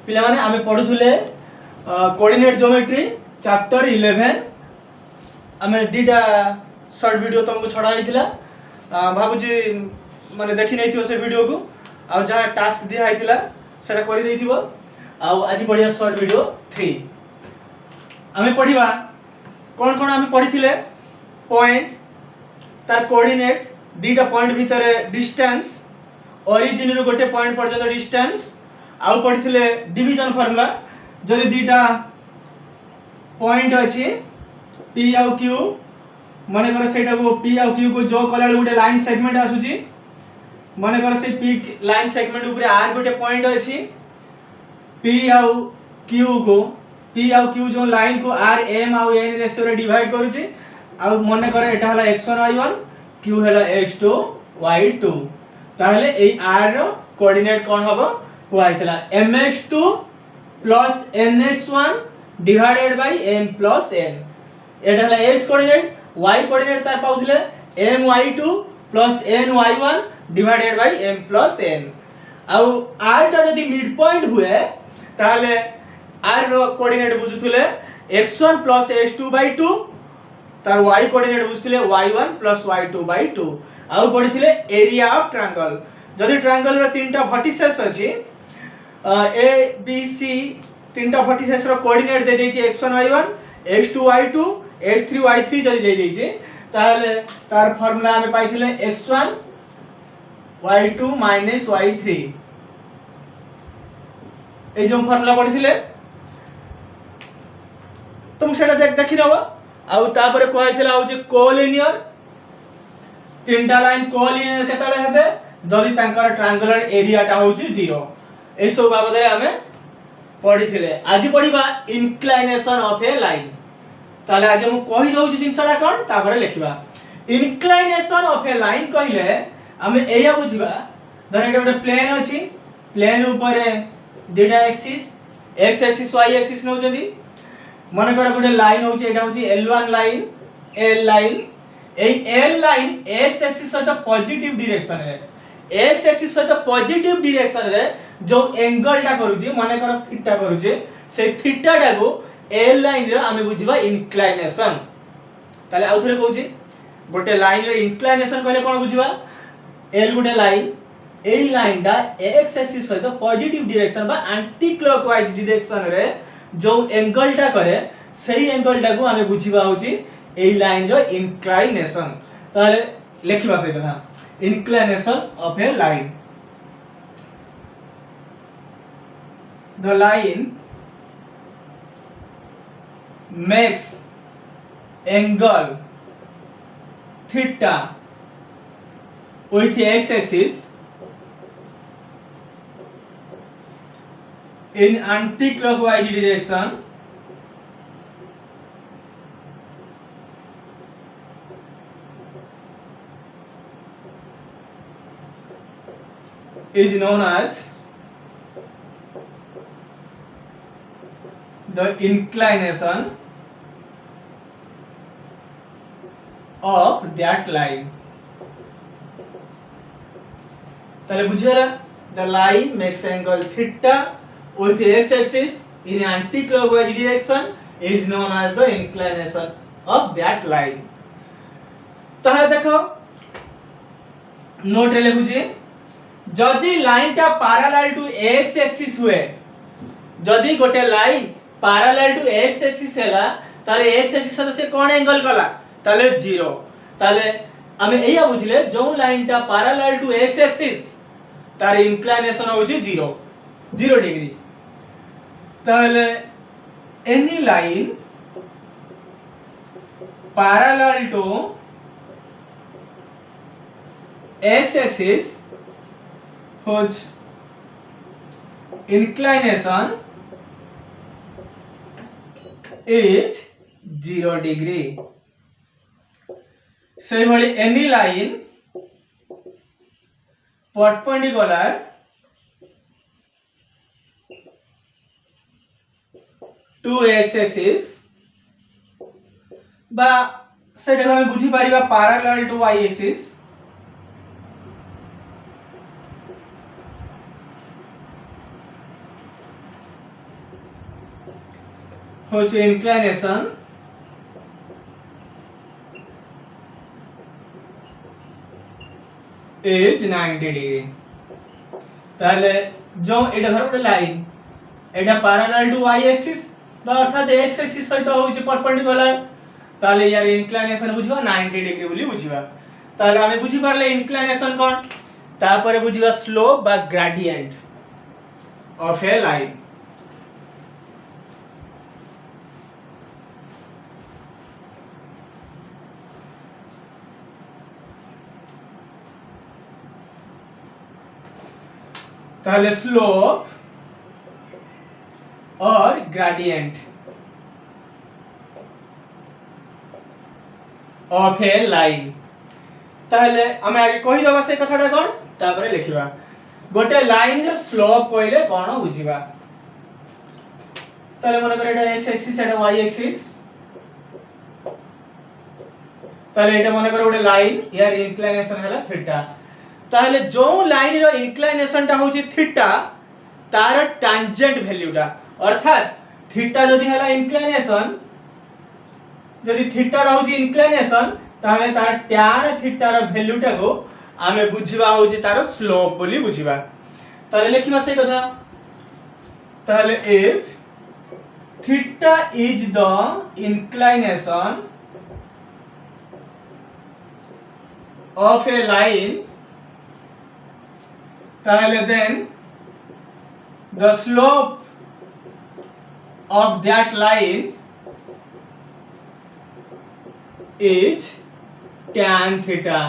पिला माने आमे पढुथुले कोऑर्डिनेट ज्योमेट्री चैप्टर 11 आमे दीटा शॉर्ट वीडियो तुमको छड़ा हैतिला भाबुजी माने देखि नै थियो से वीडियो को आ जहा टास्क दिया हैतिला सेटा करि दैथिबो आ आज बढ़िया शॉर्ट वीडियो 3 आमे पढिबा कोन कोन आमे पढिथिले पॉइंट तार कोऑर्डिनेट दीटा पॉइंट भितर डिस्टेंस ओरिजिन रो गोटे पॉइंट पर्यंत डिस्टेंस आउ पढिथिले डिवीजन फार्मूला जदि दीटा पॉइंट अछि पी आउ क्यू माने कर सेटा को पी आउ क्यू को जो कला गोटे लाइन सेगमेंट आसुची माने कर से पी लाइन सेगमेंट ऊपर आर गोटे पॉइंट अछि पी आउ क्यू जो लाइन को आर एम आउ एन रेशियो रे डिवाइड करूची आउ माने कर एटा हला x1 y1 q हला x2 y2 ताहले एई r रो कोऑर्डिनेट कोन हबो हुआइतला mx2 plus nx1 divided by m plus n एटा हला x कोऑर्डिनेट y कोऑर्डिनेट तार पाउथले my2 plus ny1 divided by m plus n आउ r टा जदी मिड पॉइंट हुए ताहले r रो कोऑर्डिनेट बुझुथले x1 plus x2 by 2 तार y कोऑर्डिनेट बुझुथले y1 plus y2 by 2 आउ पढिथिले एरिया ऑफ ट्रायंगल जदी ट्रायंगल रो तीनटा वर्टिसेस अछि ए बी सी तीनटा वर्टिसेस रो कोऑर्डिनेट दे दैछि x1 y1 x2 y2 x3 y3 जदी दे दैछि ताहले तार फार्मूला हमें पाइथिले x1 y2 y3 ए जो फार्मूला पढिथिले तुम सेटा देखि नबो आउ तापरे कहैथिला होछि कोलिनियर तीनटा लाइन कोलिनियर केतले हेबे जदी तांकर ट्रायंगुलर एरिया टा होछि 0 ए सब बाबदरे हमें पढिथिले आज पढिबा इंक्लिनेशन ऑफ ए लाइन ताले आगे मु कहि दउछि जिंसडा कोन तापरे लिखिबा इंक्लिनेशन ऑफ ए लाइन कहिले हमें एया बुझिबा धर एटा गोटे प्लेन अछि प्लेन ऊपर डेटा axis x axis y axis नउ जदी मन कर गोटे लाइन होछि एटा होछि l1 लाइन l लाइन ए l लाइन x एक्सिस सहित पॉजिटिव डायरेक्शन रे x एक्सिस सहित पॉजिटिव डायरेक्शन रे जो एंगल टा करूची माने कर थीटा करूची से थीटा टा को l लाइन रे हमें बुझिबा इंक्लिनेशन ताले आउ थरे कहूची गोटे लाइन रे इंक्लिनेशन कहले कोन बुझिबा l गोटे लाइन एई लाइन टा x एक्सिस सहित पॉजिटिव डायरेक्शन बा एंटी क्लॉकवाइज डायरेक्शन रे जो एंगल टा करे सही एंगल टा को हमें बुझिबा होची एई लाइन रो इंक्लिनेशन ताले लेखिबा सही कथा inclination of a line the line makes angle theta with x axis in anti-clockwise direction is known as the inclination of that line ताले बुझिरा the line makes angle theta with x axis in anti-clockwise direction is known as the inclination of that line ताहा देखो note रे लिखुची जदी line टा parallel to x axis हुए जदी गोटे line parallel to x axis हैला ताले x एक्सिस से कोन एंगल कला ताले 0 ताले हमें एया बुझले जो लाइन टा पैरेलल टू x एक्सिस तार इंक्लिनेशन होची 0 डिग्री ताले any line parallel to x axis whose inclination is 0 degree से भली any line perpendicular to x axis बा सेटा हम बुझी पारिबा पैरेलल टू y एक्सिस होची इंक्लिनेशन इज 90 डिग्री ताले जो एटा धर गोटे line Etah parallel to y axis बा अर्थात x एक्सिस सहित होची परपेंडिकुलर ताले यार इंक्लिनेशन बुझिबा 90 डिग्री बोली बुझिबा ताले हमें बुझि परले इंक्लिनेशन कोन तापर बुझिबा स्लोप बा ग्रेडियंट ऑफ ए लाइन ताले स्लोप और ग्रेडियंट ऑफ ए लाइन ताले हमें आगे कहि दबा से कथाटा कोन तापर लिखिबा गोटे लाइन रो स्लोप कहले कोन बुझिबा ताले मन करे एटा x एक्सिस एटा y एक्सिस ताले एटा मन करे गोटे लाइन यार इंक्लिनेशन हैला थीटा ताले जो लाइन रो इंक्लिनेशन ता होची थीटा तार टैंजेंट वैल्यूटा अर्थात थीटा जदी हला इंक्लिनेशन जदी थीटा रहउची इंक्लिनेशन ताले तार tan थीटा रो वैल्यूटा को आमे बुझिबा होची तार स्लोप बोली बुझिबा ताले लिखिबा से कथा ताले if theta is the inclination of a line ताले then the slope of that line is tan theta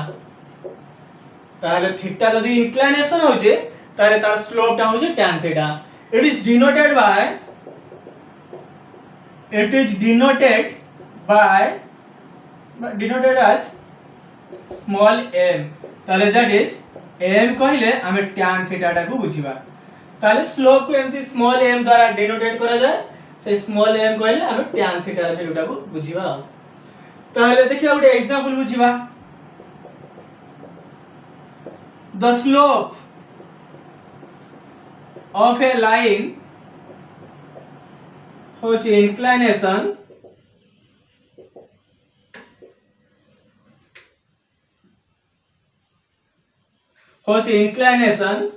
ताले थीटा जदी इंक्लिनेशन होचे ताले तार स्लोप ता होचे tan theta it is denoted as small m ताले that is m कहले हमें tan theta टा को बुझिबा ताले स्लोप को एमती स्मॉल m द्वारा डिनोटेट करा जाय से स्मॉल m कहले हमें tan theta वैल्यू टा को बुझिबा ताले देखियो गोटे example बुझिबा the slope of a line whose inclination whose inclination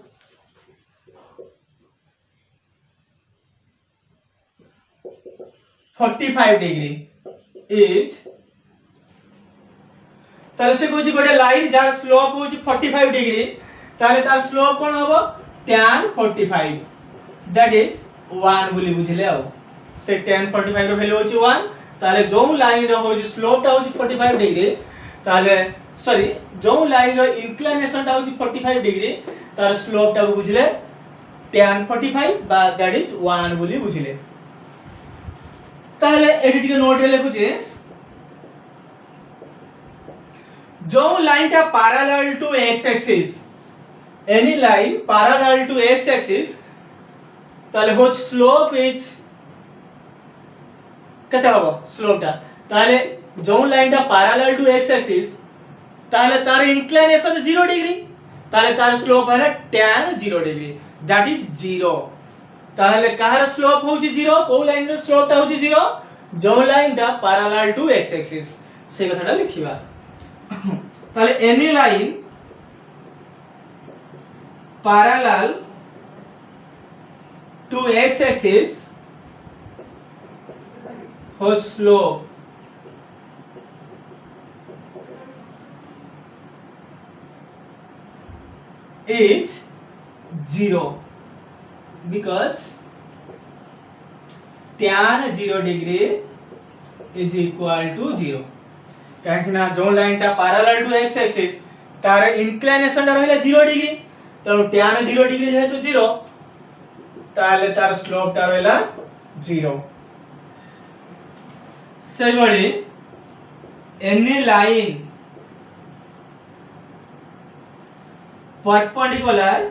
(45 degree) is ताले से कोची गोटे लाइन जार स्लोप होची 45 डिग्री ताले तार स्लोप कोन होबो tan 45 दैट इज 1 बोली बुझले आ से tan 45 रो वैल्यू होची 1 ताले जो लाइन रो होची स्लोप ता होची 45 डिग्री ताले सॉरी जो लाइन रो इंक्लिनेशन ता होची 45 डिग्री तार स्लोप ता को बुझले tan 45 बा दैट इज 1 बोली बुझले ताले एडी टिके नोट रे लिखुचे जो लाइन टा parallel to x axis any line parallel to x axis ताले हो स्लोप इज कते होबो स्लोप टा ताले जो लाइन टा पैरेलल टू x एक्सिस ताले तार इंक्लिनेशन 0 डिग्री ताले तार स्लोप है tan 0 डिग्री दैट इज 0 ताले कार स्लोप होची 0 को लाइन रो स्लोप टा होची 0 जो लाइन टा पैरेलल टू x एक्सिस से कथाटा लिखिबा ताले any line parallel to x axis हो slope is 0 because tan 0 degree is equal to 0 काहे ना जो लाइन टा पैरेलल टू x एक्सिस तार इंक्लिनेशन टा रहले 0 डिग्री तो tan 0 डिग्री है तो 0 ताले तार स्लोप टा रहला 0 से बड़ी एनी लाइन परपेंडिकुलर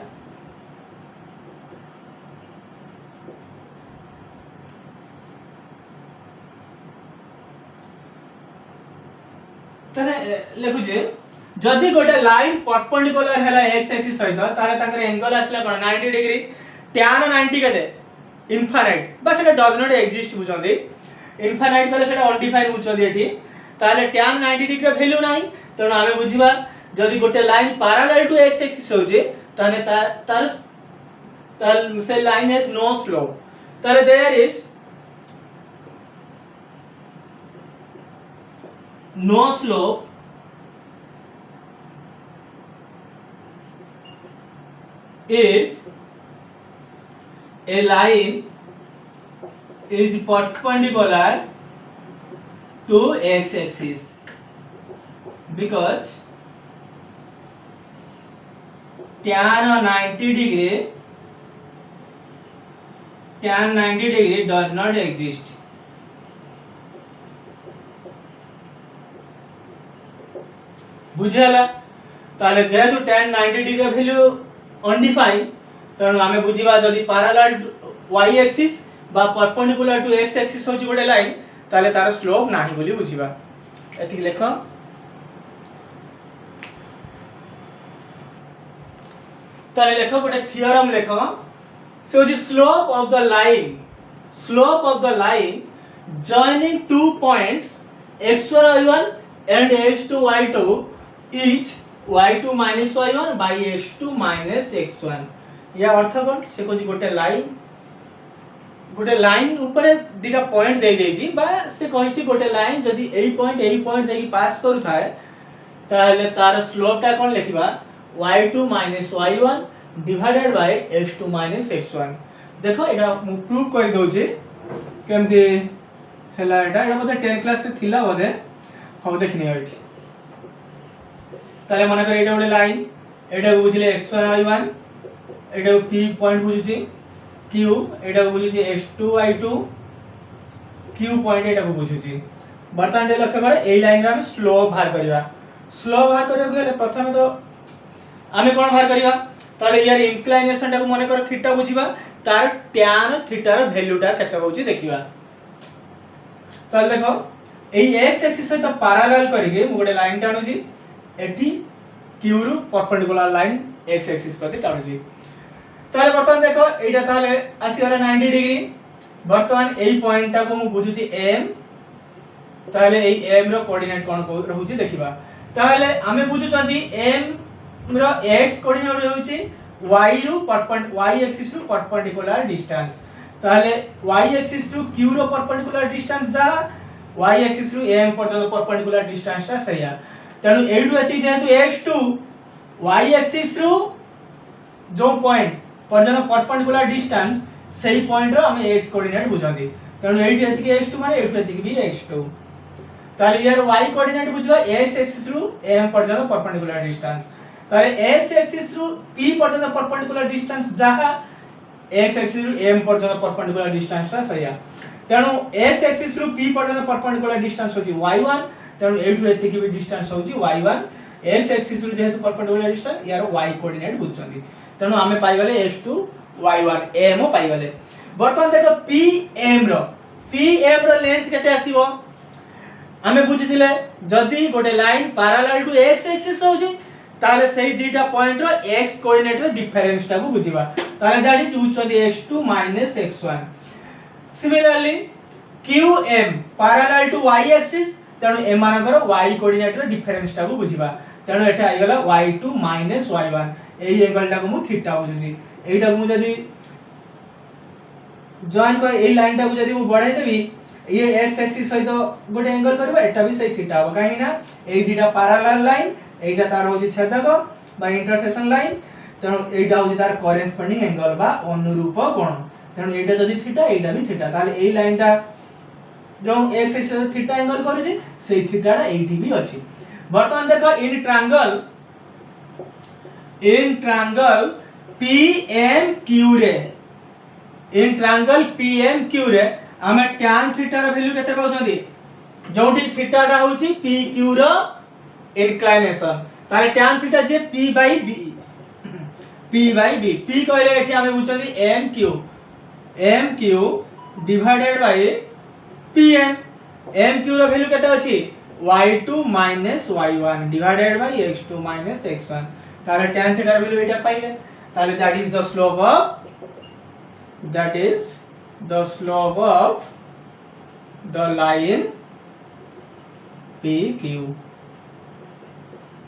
तने लेखु जे जदी गोटे लाइन परपेंडिकुलर हैला x एक्सिस सहित ताले ताकर एंगल आसला कोन 90 डिग्री tan 90 केते इनफाइनाइट बा सेटा डज नॉट एक्जिस्ट बुझंदी इनफाइनाइट कहले सेटा अनडिफाइंड बुझंदी एठी ताले tan 90 डिग्री वैल्यू नाही तण आमे बुझिबा जदी गोटे line parallel to x axis होजे ताने तार से लाइन हैज नो स्लोप ताले there is no slope if a line is perpendicular to x axis because tan 90 degree does not exist बुझेला ताले जेहेतु tan 90 डिग्री वैल्यू अनडिफाइंड तणु आमे बुझिबा जदी पैरेलल y एक्सिस बा परपेंडिकुलर टू x एक्सिस होची गोटे लाइन ताले तार स्लोप नाही बोली बुझिबा एथि लेखो ताले लेखो गोटे थ्योरम लेखो से होची slope of the line joining two points x1 y1 and x2 y2 is y2 minus y1 by x2 minus x1 या अर्थ कोन से कोजी गोटे लाइन ऊपर दीटा पॉइंट दे देजी बा से कहि छी गोटे लाइन जदी एई पॉइंट देकी पास करू थाए ताले तार स्लोप टा कोन लिखिबा y2 minus y1 divided by x2 minus x1 देखो एटा मु प्रूव कर दउ छी केमती हला एटा बोधे 10 क्लास रे थिला बोधे हम देखनी एठी ताले माने कर एटा गोटे लाइन एटा बुझिले x1 y1 एटा p पॉइंट बुझुची q एटा बुझुची x2 y2 q पॉइंट एटा बुझुची बर्तन दे लक्ष्य करे एई लाइन रे हम स्लोप बाहर गेले प्रथम तो आमे कोन बाहर करिवा ताले यार इंक्लिनेशन टा को माने कर थीटा बुझिबा तार tan थीटा रो वैल्यू टा केते होची देखिबा ताले देखो एई x एक्सिस सहित पैरेलल करिके मु गोटे लाइन टाणुची एठी q रु परपेंडिकुलर लाइन x एक्सिस प्रति टाणुची ताले बर्तन देखो एटा ताले आसी गला 90 डिग्री बर्तमान एई पॉइंट टा को मु बुझुची m ताले एई m रो कोऑर्डिनेट कोन को रहउची देखिबा ताले आमे बुझुचंती m रो x कोऑर्डिनेट रहउची y रु y एक्सिस रु परपेंडिकुलर डिस्टेंस ताले y एक्सिस रु q रो परपेंडिकुलर डिस्टेंस जा y एक्सिस रु m पर्यंत परपेंडिकुलर डिस्टेंस ता सहीया तनु एडु एति जेतु x2 y एक्सिस रु जो पॉइंट पर्यंत परपेंडिकुलर डिस्टेंस सही पॉइंट रो हम x कोऑर्डिनेट बुझांती तनु एडु एति के x2 माने एडु एति के भी x2 ताले यार y कोऑर्डिनेट बुझबा x एक्सिस रु m पर्यंत परपेंडिकुलर डिस्टेंस ताले x एक्सिस रु p पर्यंत परपेंडिकुलर डिस्टेंस जाहा x एक्सिस रु m पर्यंत परपेंडिकुलर डिस्टेंस ता सहीया तेणु x एक्सिस रु p पर्यंत परपेंडिकुलर डिस्टेंस होची y1 तेणु एठु एति के भी डिस्टेंस होची y1 x एक्सिस रु जेहेतु परपेंडिकुलर डिस्टेंस यार y कोऑर्डिनेट बुझछंती तेणु आमे पाइ गले x2 y1 m पाइ गले बर्तमान देखो pm रो लेंथ केते आसीबो आमे बुझिथिले जदी गोटे line parallel to x axis होची ताले सही दीटा पॉइंट रो x कोऑर्डिनेट रो डिफरेंस टा को बुझिबा ताले दैट इज बुझछंती x2 x1 similarly qm parallel to y axis तेणु एम मानकर y कोऑर्डिनेट रो डिफरेंस टा को बुझिबा तेणु एटा आइ गेला y2 y1 एई एंगल टा को मु थीटा बुझुची एटा मु जदी जॉइन कर एई लाइन टा को जदी मु बढ़ाई देबी ये x एक्सिस सहित गोटे एंगल करबा एटा भी सही थीटा हो काहे ना एई दीटा पैरेलल लाइन एटा तार होची छेदक बा इंटरसेक्शन लाइन तेणु एटा होची तार करेस्पोंडिंग एंगल बा अनुरूप कोण तेणु एटा जदी थीटा एटा भी थीटा ताले एई लाइन टा जो x एक्सिस थीटा एंगल करिछि सेई थीटाटा एठी भी अछि वर्तमान देखो इन ट्रायंगल PMQ रे इन ट्रायंगल PMQ रे हमें tan थीटा रो वैल्यू केते पाउछंदी जोठी थीटाटा होछि PQ रो इंक्लिनेशन ताले tan थीटा जे P by B P कहले एठी हमें बुझछंदी MQ divided by PM MQ रो वैल्यू केते अछि y2 y1 divided by x2 x1 ताले tan थीटा रो वैल्यू एटा पाइले ताले that is the slope of the slope of the line P Q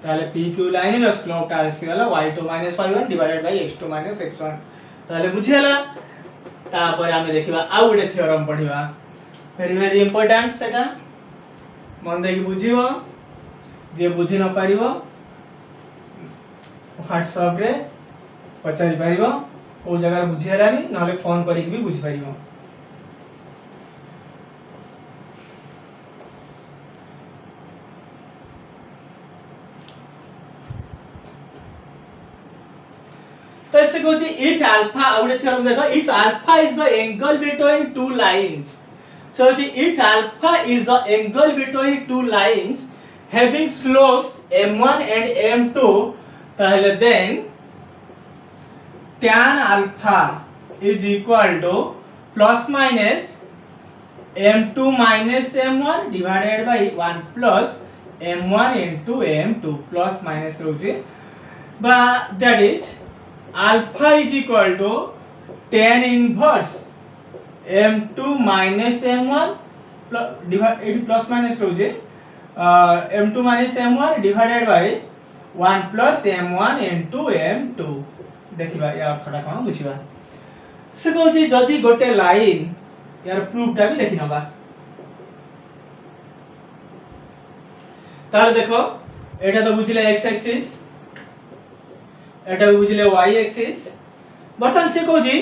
ताले पी क्यू लाइन रो slope टा आसी गला y2 - y1 divided by x2 - x1 ताले बुझियला तापर आमे देखिबा आ गुडे थ्योरम पढिबा वेरी वेरी इंपोर्टेंट सेटा मन देकी बुझिबो जे बुझि न पारिबो व्हाट्सएप रे पचारि पारिबो ओ जगह बुझियलानी नले फोन करिक भी बुझि पारिबो तो ऐसे कहूँ इफ अल्फा आउटे थ्योरम देखो if alpha is the angle between two lines so if alpha is the angle between two lines having slopes m1 and m2 ताहले then tan alpha is equal to plus minus m2 minus m1 divided by 1 plus m1 into m2 plus minus रोचे but that is alpha is equal to tan inverse m2 minus m1 plus minus रोचे m2 minus m1 divided by 1 plus m1 into m2 देखिबा या अर्थटा कोन बुझिबा से कहूची जदी गोटे line यार प्रूफटा भी देखि नबा तार देखो एटा तो बुझिले x एक्सिस एटा बुझिले y एक्सिस बर्तन से कहूची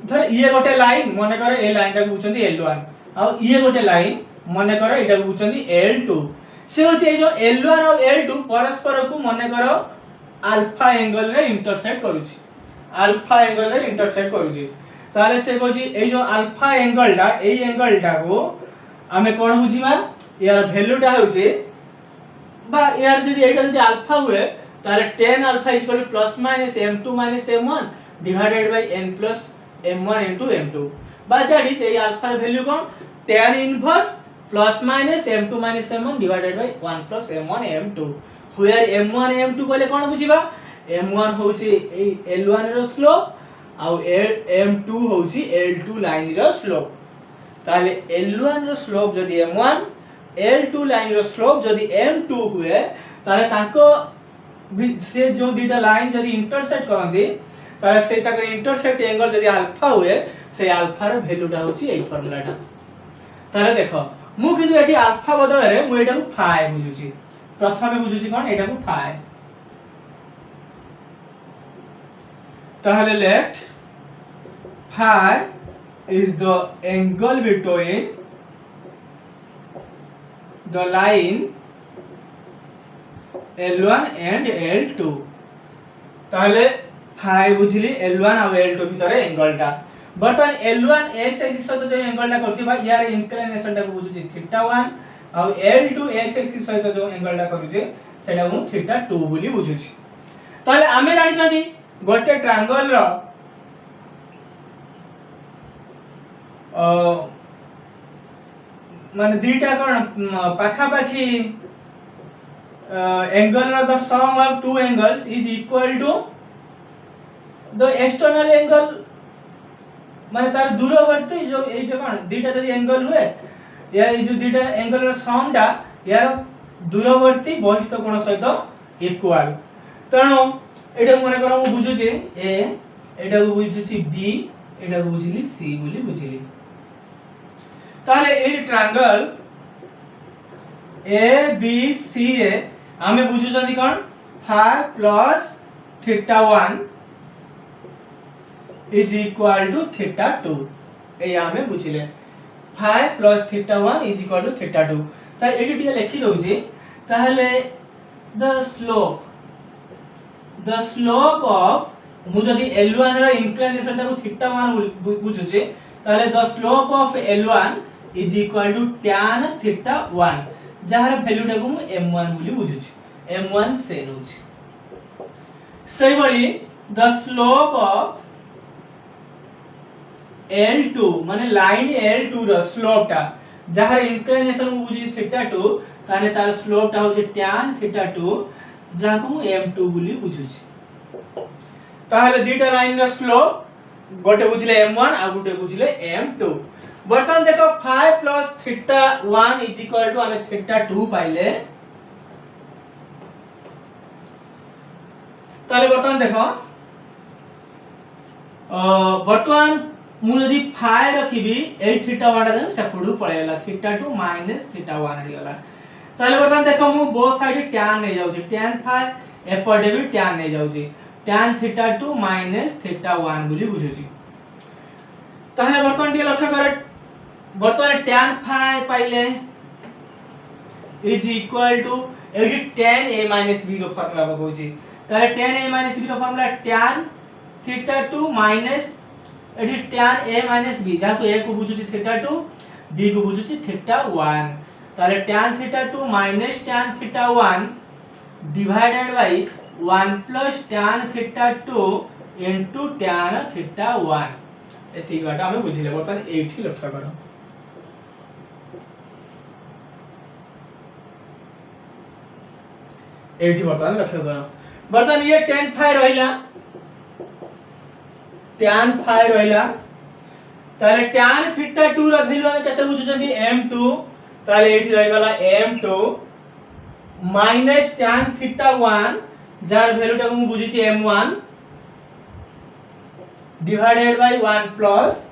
धर ये गोटे लाइन मने करे ए लाइन टा बुझचंदी L1 आ ये गोटे लाइन मने करे एटा बुझचंदी L2 से होची ए जो L1 और L2 परस्पर को मने करो अल्फा एंगल रे इंटरसेक्ट करूची अल्फा एंगल रे इंटरसेक्ट करूची ताले से कहूची ए जो अल्फा एंगल टा को हमें कोन बुझिबा यार वैल्यू टा होची बा यार जदी एटा जदी अल्फा हुए ताले tan alpha equal two plus minus m2 minus m1 divided bye n plus m1 into m2 but that is a alpha value cone tan inverse plus minus m2 minus m1 divided by 1 plus m1 m2 where m1 m2 बोले कोन बुझिबा m1 होची ए l1 रो slope आ m2 होची l2 line रो slope ताले l1 रो slope जदी m1 l2 line रो slope जदी m2 हुए ताले ताको से जो दीटा लाइन जदी इंटरसेक्ट करंदी ताले से ताकर इंटरसेक्ट एंगल जदी अल्फा हुए से अल्फा रो वैल्यूटा होची एई फॉर्मूलाटा ताले देखो मु किंतु एठी अल्फा बदल रे मु एटा को फाई बुझुची प्रथमे बुझुची कोन एटा को फाई ताहले let phi is the angle between the line L1 and L2 ताहले फाई बुझिली L1 और L2 भितरे एंगलटा बर्तन L1 x एक्सिस सहित जो एंगलटा करछि बा यार इंक्लिनेशन टा बुझुछि θ1 और L2 x एक्सिस सहित जो एंगलटा करूछि सेटा मु θ2 बोली बुझुछि ताले आमे जानि छथि गोटे ट्रायंगल रो माने दीटा कोन पाखा पाखी angle of the sum of two angles is equal to the external angle माने तार दूरवर्ती जो एटा कोन दीटा जदी एंगल हुए या ए जो दीटा एंगल रो सम टा यार दूरवर्ती बहिस्थ कोण सहित इक्वल तणो एटा मने करो मु बुझुची ए एटा को बुझुची बी एटा को बुझिली सी बोली बुझिली ताले ए ट्रायंगल ए बी सी रे आमे बुझुचंदी कोन phi plus θ1 is equal to θ2 ए आमे बुझिले phi plus θ1 is equal to θ2 त एटी टिके लिखि दउची ताहले द स्लोप ऑफ मु जदी L1 रो इंक्लिनेशन टा को θ1 बुझुचे ताहले the slope of L1 is equal to tan θ1 जहार वैल्यू टा को m1 बोली बुझुची m1 से नउची सही बड़ी द स्लोप ऑफ L2 माने लाइन L2 रो स्लोप टा जहार इंक्लिनेशन को बुझी θ2 ताने तार स्लोप टा होचे tan θ2 जहा को m2 बोली बुझुची ताहले दीटा लाइन रो स्लोप गोटे बुझिले m1 आ गोटे बुझिले m2 बर्तमान देखो phi plus theta 1 is equal to हमें थीटा 2 पाइले ताले बर्तमान देखो बर्तमान मु यदि फाइ रखिबी ए थीटा 1 टा सेपडू पळेला थीटा 2 माइनस थीटा 1 रे गला ताले बर्तमान देखो मु बोथ साइड tan नै जाउची tan फाइ एपटे भी tan नै जाउची tan थीटा 2 माइनस थीटा 1 बोली बुझुची ताले बर्तमान टी लक्ष्य करे बर्तमान tan फाइ पाइले इज इक्वल टू एटी tan a माइनस b रो फार्मूला बगौची ताले tan a माइनस b रो फार्मूला tan थीटा 2 माइनस एटी tan a माइनस b जा को a को बुझुची थीटा 2 b को बुझुची थीटा 1 ताले tan theta 2 minus tan theta 1 divided by 1 plus tan theta 2 into tan theta 1 एती गाटा हमें बुझिले बर्तमान एठी लक्ष्य करो एठी बर्तमान लक्ष्य करो बर्तमान ये tan फाइ रहिला tan फाइ रहिला ताले tan थीटा 2 रा वैल्यू हमें केते बुझुचंदी m2 ताले एठी रहि गला m2 minus tan theta 1 jar value टा मु बुझिची m1 divided by 1 plus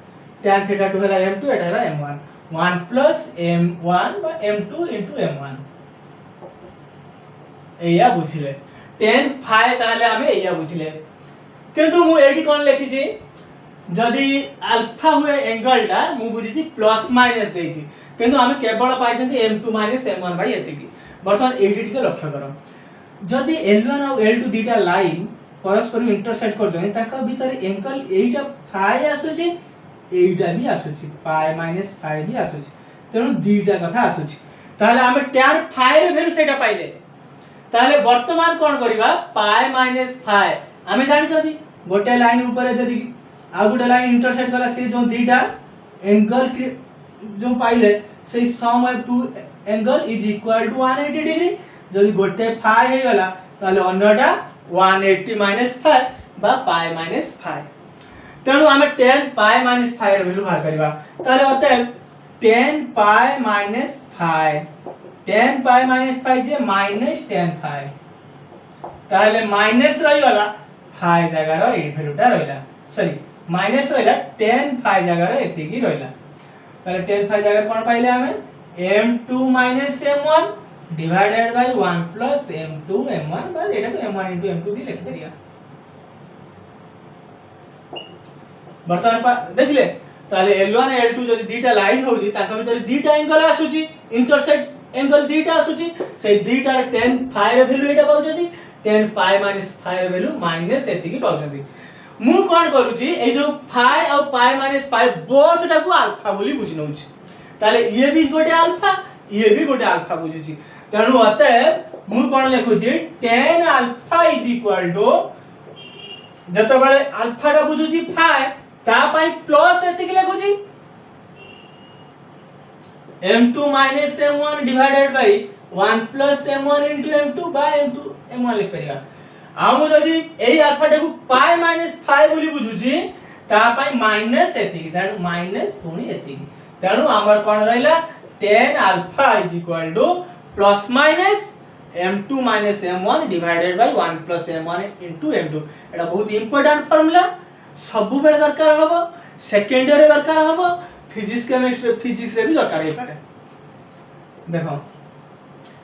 tan theta 2 हला m2 एटा हला m1 1 प्लस m1 बा m2 इनटू m1 एया बुझिले tan फाइ ताले हमें एया बुझिले किंतु मु एडी कोन लिखिची जदी अल्फा हुए एंगल टा मु बुझिची प्लस माइनस देची किंतु हमें केवल पाइछंती m2 माइनस m1 भाई एतिकी बर्तमान एडी टिके लक्ष्य करो जदी l1 और l2 दीटा लाइन परस्पर इंटरसेक्ट कर जने ताका भीतर एंगल एटा फाइ आसुची एटा भी आसुची पाई माइनस फाइ भी आसुची तेनु दीटा कथा आसुची ताले हमें tan फाइ रे वैल्यू सेटा पाइले ताले वर्तमान कोन करिबा पाई माइनस फाइ हमें जानि छथि गोटे लाइन ऊपर जदी आ गोटे लाइन इंटरसेक्ट कला से जो दीटा एंगल जो पाइले से sum of two angle is equal to 180 degree जदी गोटे फाइ हे गला ताले अन्यटा 180 माइनस फाइ बा पाई माइनस फाइ तेनु हमें tan पाई माइनस फाइ रे वैल्यू बाहर करिबा ताले होते tan pi minus phi tan pi minus phi जे माइनस tan फाइ ताले माइनस रही वाला फाइ जगह रो ए वैल्यूटा रहिला सॉरी माइनस रहिला tan फाइ जगह रो एति की रहिला ताले tan फाइ जगह कोन पाइले हमें m2 minus m1 divided by 1 plus m2 m1 बस एटा को m1 इनटू m2 भी लिख दिया बर्तमान देखले ताले l1 l2 जदी दीटा लाइन होजी ताका भीतर दीटा एंगल आसुची इंटरसेक्ट एंगल दीटा आसुची से दीटा रे tan फाइ रे वैल्यू एटा पाउजदी tan पाई माइनस फाइ रे वैल्यू माइनस एति की पाउजदी मु कोन करूची ए जो फाइ और पाई माइनस फाइ बोथ टा को अल्फा बोली बुझि नउची ताले ये भी गोटे अल्फा ये भी गोटे अल्फा बुझिची तेनु अते मु कोन लिखुची tan alpha is equal to जतो बेले अल्फा टा बुझुची फाइ ता पाई प्लस एति की लिखुची m2 minus m1 divided by 1 plus m1 into m2 by m2 m1 लिख परिया आमु जदी एई अल्फा टा को पाई माइनस फाइ बोली बुझुची ता पाई माइनस एति की दैट माइनस पुनी एति की तेनु हमर कोन रहला tan alpha is equal two plus minus m2 minus m1 divided by 1 plus m1 into m2 एटा बहुत इंपोर्टेंट फार्मूला सब बेले दरकार हबो सेकेंड ईयर रे दरकार हबो फिजिक्स केमिस्ट्री फिजिक्स रे भी दरकार हे पारे देखो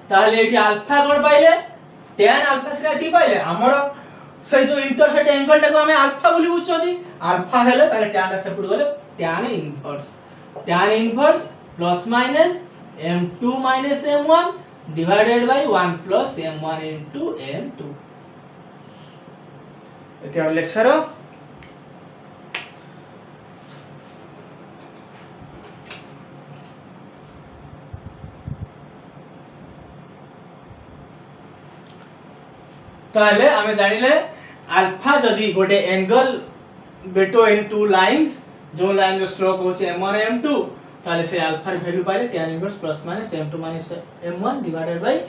ताले एटी अल्फा कोन पाइले tan अल्फा से एती पाइले हमर से जो इंटरसेक्ट एंगल टा को हमें अल्फा बोली बुझछथि अल्फा हेले ताले tan टा सेपट गले tan inverse plus minus m2 minus m1 divided by 1 plus m1 into m2 एते लेक्चर ताले हमें जानिले अल्फा जदी गोटे एंगल बिटवीन टू लाइंस जो लाइन रो स्लोप होचे m1 m2 ताले से अल्फा रे वैल्यू पाइले tan inverse plus minus m2 minus m1 divided by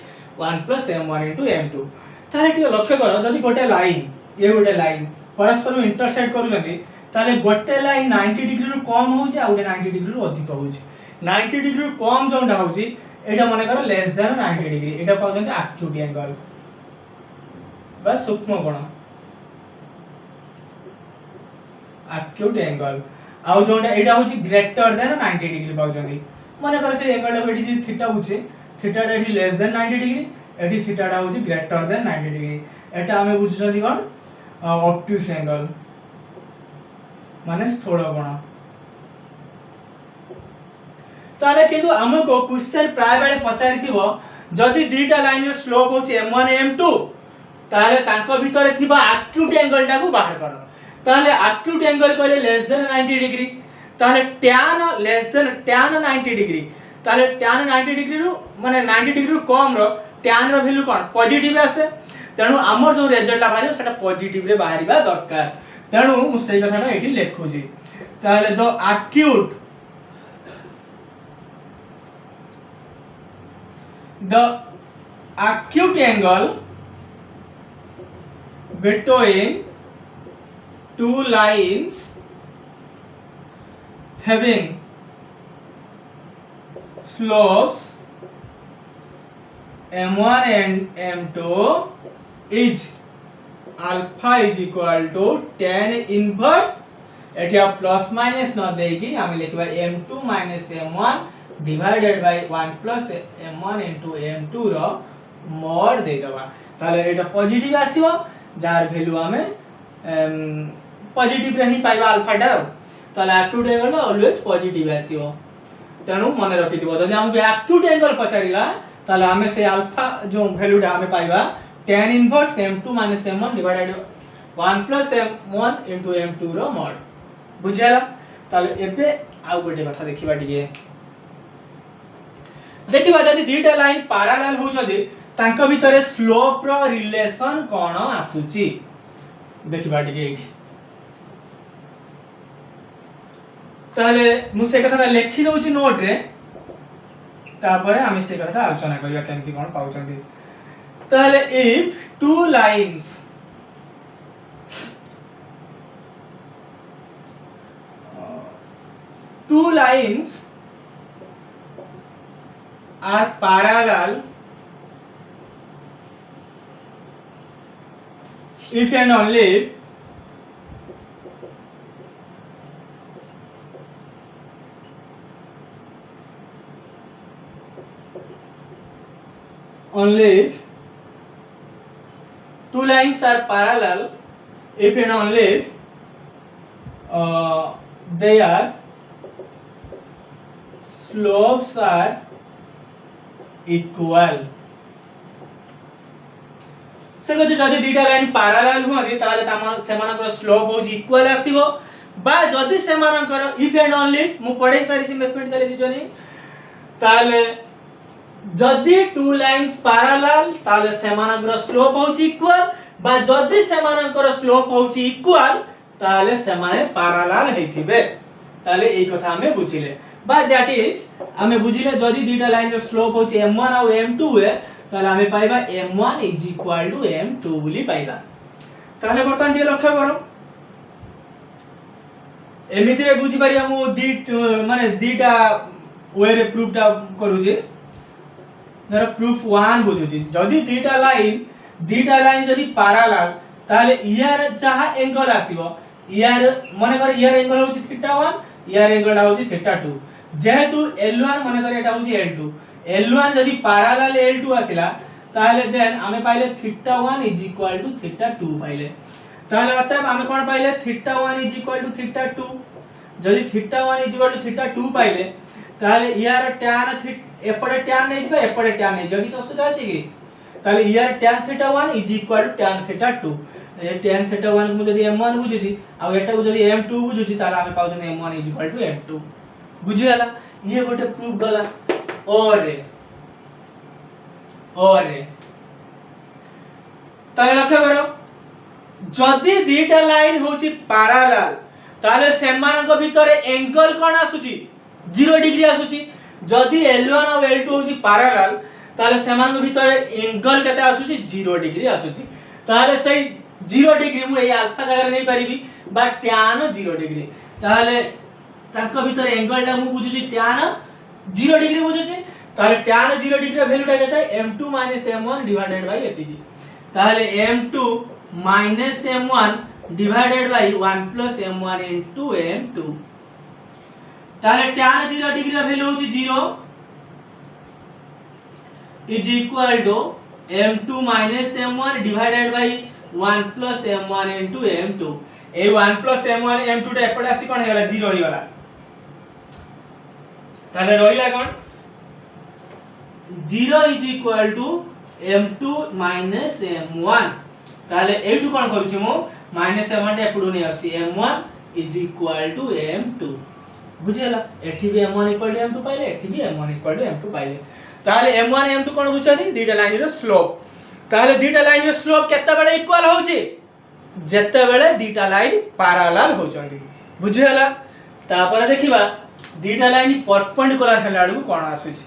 1 plus m1 into m2 ताले टिके लक्ष्य करो जदी गोटे लाइन ये गोटे लाइन परस्पर इंटरसेक्ट करू जदी ताले गोटे लाइन 90 डिग्री रु कम होउची आ गोटे 90 डिग्री रु अधिक होउची 90 डिग्री रु कम जोंडा होउची एटा माने कर लेस देन 90 डिग्री एटा पाउछन एक्यूट एंगल बस सूक्ष्म कोण एक्यूट एंगल आ जोंडा एटा होउची ग्रेटर देन 90 डिग्री पाउछन माने कर से एंगल एठी थीटा होउची थीटा एठी लेस देन 90 डिग्री एठी थीटा टा होउची ग्रेटर देन 90 डिग्री एटा हमें बुझछनी कोन ऑब्ट्यूज एंगल माने स्थूल कोण ताले किंतु हमको क्वेश्चन प्राय बेले पचारि थिबो जदि दीटा लाइन रो स्लोप होची m1 m2 ताले तांको भितरे थिबा एक्यूट एंगल टा को बाहर करो ताले एक्यूट एंगल कहले लेस देन 90 डिग्री ताले tan less than tan 90 degree ताले tan 90 डिग्री रु माने 90 डिग्री रु कम रो tan रो वैल्यू कोन पॉजिटिव आसे तेनु हमर जो रिजल्ट बाहर सेटा पॉजिटिव रे बाहरिबा दरकार तेनु मु सेही कथाटा एठी लेखुजी ताले the acute the acute angle between two lines having slopes m1 and m2 is alpha is equal to tan inverse Etah plus minus न देगी हम लिखबा m2 m1 divided by 1 plus m1 into m2 row mod दे दबा ताले एटा positive आसीबो jar value हमें positive रे ही पाइबा alpha टा ताले एक्यूट एंगल ऑलवेज पॉजिटिव आसीबो तेनु मन रखि दिबो जदि हम एक्यूट एंगल पचारिला ताले हमें से अल्फा जो वैल्यू टा हमें पाइबा tan inverse m2 m1 divided 1 plus m1 into m2 रो mod बुझियाला ताले एबे आ गोटे कथा देखिबा टिके देखिबा जदि दीटा लाइन पैरेलल हो जदि तांको भितरे स्लोप रो रिलेशन कोन आसुची देखिबा टिके एठी ताले मु से कथा लेखि दउची नोट रे तापरे हम से कथा आलोचना करिया केमति कोन पाउचंती ताले if two lines are parallel if and only two lines are parallel if and only their slopes are equal से कछ जदि दीटा लाइन पैरेलल हुआदी ताले तमा सेमानकर स्लोप हो इक्वल आसीबो बा जदि सेमानकर इफ एंड ओनली मु पढे सारी छि मैथमेटिकल रिजनिंग ताले जदि टू लाइंस पैरेलल ताले सेमानकर स्लोप हो इक्वल बा जदि सेमानकर स्लोप हो इक्वल ताले सेमाने पैरेलल हेथिबे ताले एई कथा हमें बुझिले बा दैट इज हमें बुझिले जदि दीटा लाइन रो स्लोप होची m1 और m2 है ताले हमें पाइबा m1 = m2 बोली पाइबा ताले बर्तन डी लक्ष्य करो एमिति रे बुझी पारि हम माने दीटा वे रे प्रूफ टा करू जे नर प्रूफ 1 बुझुची जदि दीटा लाइन जदि पैरेलल ताले यार जहा एंगल आसीबो यार माने कर यार एंगल होची θ1 यार एंगल होची θ2 जेहेतु L1 माने कर एटा होची L2 L1 जदि पैरेलल L2 आसिला ताले देन हमें पाइले θ1 = θ2 पाइले ताले अतः हमें कोन पाइले θ1 = θ2 जदि θ1 = θ2 पाइले ताले यार tan एपडे tan नै जिबा एपडे tan नै जदि असुविधा अछि कि ताले यार tan θ1 = tan θ2 ए tan θ1 को जदि m1 बुझिछि आ एटा को जदि m2 बुझिछि ताले हमें पाउछन m1 = m2 बुझियाला ये गोटे प्रूफ गला और ताले लक्ष्य करो जदि दीटा लाइन होची पैरेलल ताले सेमानक भितरे एंगल कोन आसुची 0 डिग्री आसुची जदि L1 और L2 होची पैरेलल ताले सेमानक भितरे एंगल केते आसुची 0 डिग्री आसुची ताले सही 0 डिग्री मु ए अल्फा जगह नहीं परिबी बा tan 0 डिग्री ताले तांको भीतर एंगल टा मु बुझुची tan 0 डिग्री बुझुची ताले tan 0 डिग्री रा वैल्यू टा केता m2 m1 डिवाइडेड बाय एतिकी ताले m2 m1 divided by 1 m1 into m2 ताले tan 0 डिग्री रा वैल्यू होची 0 is equal to m2 m1 divided by 1 m1 into m2 A 1 m1 m2 टा एपटे आसी कोन हेला 0 होई वाला ताले रहिला कोन 0 is equal to m2 m1 ताले एठु कोन करूची मु -m1 टा एपडु नै आसी m1 is equal to m2 बुझियला एठी भी m1 equal to m2 पाइले एठी भी m1 equal to m2 पाइले ताले m1 m2 कोन बुझाती दीटा लाइन रो स्लोप ताले दीटा लाइन रो स्लोप केते बेले इक्वल होची जेते बेले दीटा लाइन पैरेलल होचंदी बुझियला तापर देखिबा दीटा लाइन परपेंडिकुलर हेला को कोन आसुची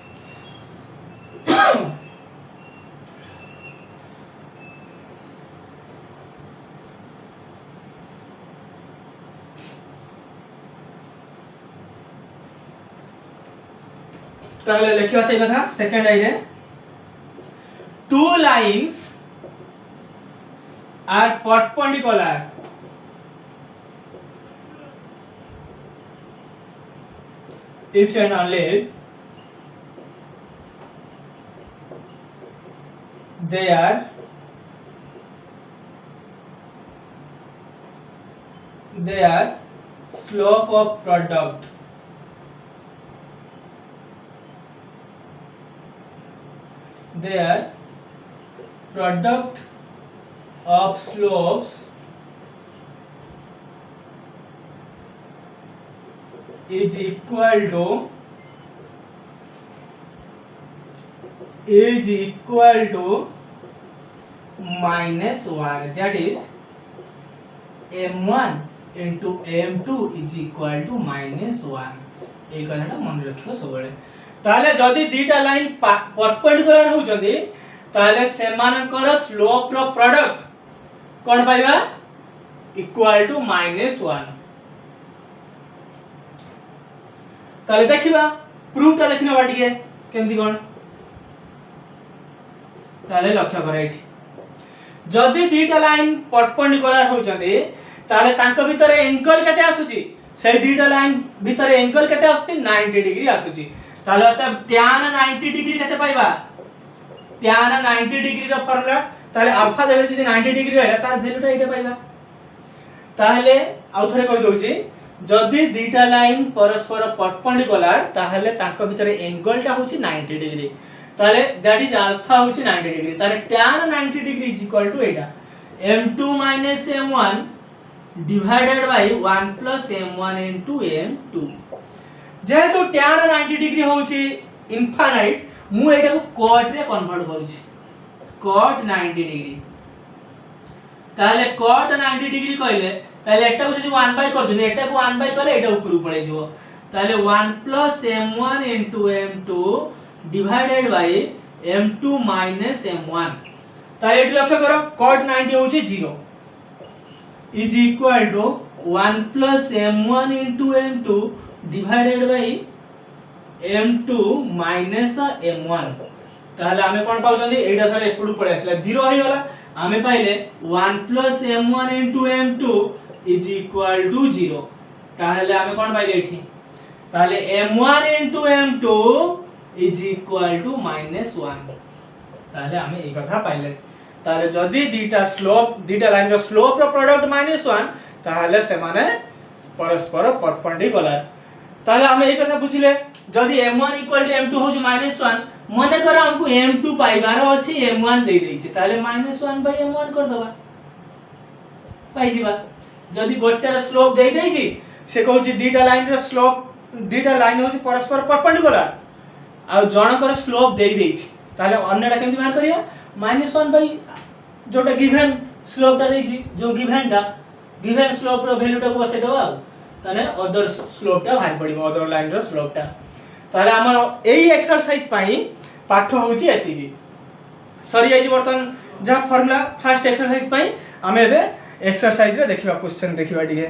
ताले लिखिवा से कथा सेकंड आई रे two lines are perpendicular if and only their slope of product their product of slopes is equal to -1 that is m1 into m2 is equal to -1 ए कथाटा मन रखियो सबले ताले जदी दीटा लाइन परपेंडिकुलर हो जदी ताले सेमानकर स्लोप रो प्रोडक्ट कोन पाइबा इक्वल टू -1 ताले देखिबा प्रूफ ता देखिना बाटी के केमदी कोन ताले लक्ष्य करे एठी जदी दीटा लाइन परपेंडिकुलर हो जदी ताले तांको भीतर एंगल केते आसुची से दीटा लाइन भीतर एंगल केते आसुची 90 डिग्री आसुची ताले tan 90 डिग्री केते पाइबा tan 90 डिग्री रो फॉर्मूला ताले अल्फा जगह जदी 90 डिग्री रहला तार वैल्यूटा एटा पाइबा ताले आउ थरे कहि दोची जदी दीटा लाइन परस्पर परपेंडिकुलर ताहले तांको भीतर एंगलटा होची 90 डिग्री ताले दैट इज अल्फा होची 90 डिग्री ताले tan 90 degree is equal to एटा m2 m1 divided by 1 m1 into m2 जेहेतु tan 90 डिग्री होची इनफाइनाइट मु एटा को cot रे कन्वर्ट करूची cot 90 डिग्री ताले cot 90 डिग्री कहले ताले एटा को जदी 1 बाय करजनी एटा को 1 बाय करले एटा ऊपर पड़े जिवो ताले 1 m1 into m2 divided by m2 m1 ताले एटा लक्ष्य करो cot 90 होची 0 is equal to 1 m1 into m2 divided by m2 minus m1 ताले हमें कोन पाउ जंदी एटा थरे एपडू पळे आसला 0 होई गला हमें पाइले 1 m1 into m2 is equal to 0 ताले हमें कोन पाइले एठी ताले m1 into m2 is equal to -1 ताले हमें ए कथा पाइले ताले जदी दीटा लाइन रो स्लोप रो प्रोडक्ट -1 ताले से माने परस्पर परपेंडिकुलर ताले हमें ए कथा बुझिले जदी m1 = m2 होची -1 मने कर हमको m2 पाइबार अछि m1 दे दै छी ताले -1/m1 कर दबा पाइ जिबा जदी गोटे रो स्लोप दे दै छी से कहूची दीटा लाइन रो स्लोप दीटा लाइन होची परस्पर परपेंडिकुलर आ जणकर स्लोप दे दै छी ताले अन्यटा केमि मार करिया -1 जोटा गिवन स्लोप टा देछि जो गिवन स्लोप रो वैल्यू टा को बसे दबा ताले अदर स्लोप टा भार पड़िबो अदर लाइन रो स्लोप टा ताले हमर एई एक्सरसाइज पई पाठ होउची एतिबी सरी आइज बर्तन जा फार्मूला फर्स्ट एक्सरसाइज पई आमे एबे एक्सरसाइज रे देखिबा क्वेश्चन देखिबा टिके।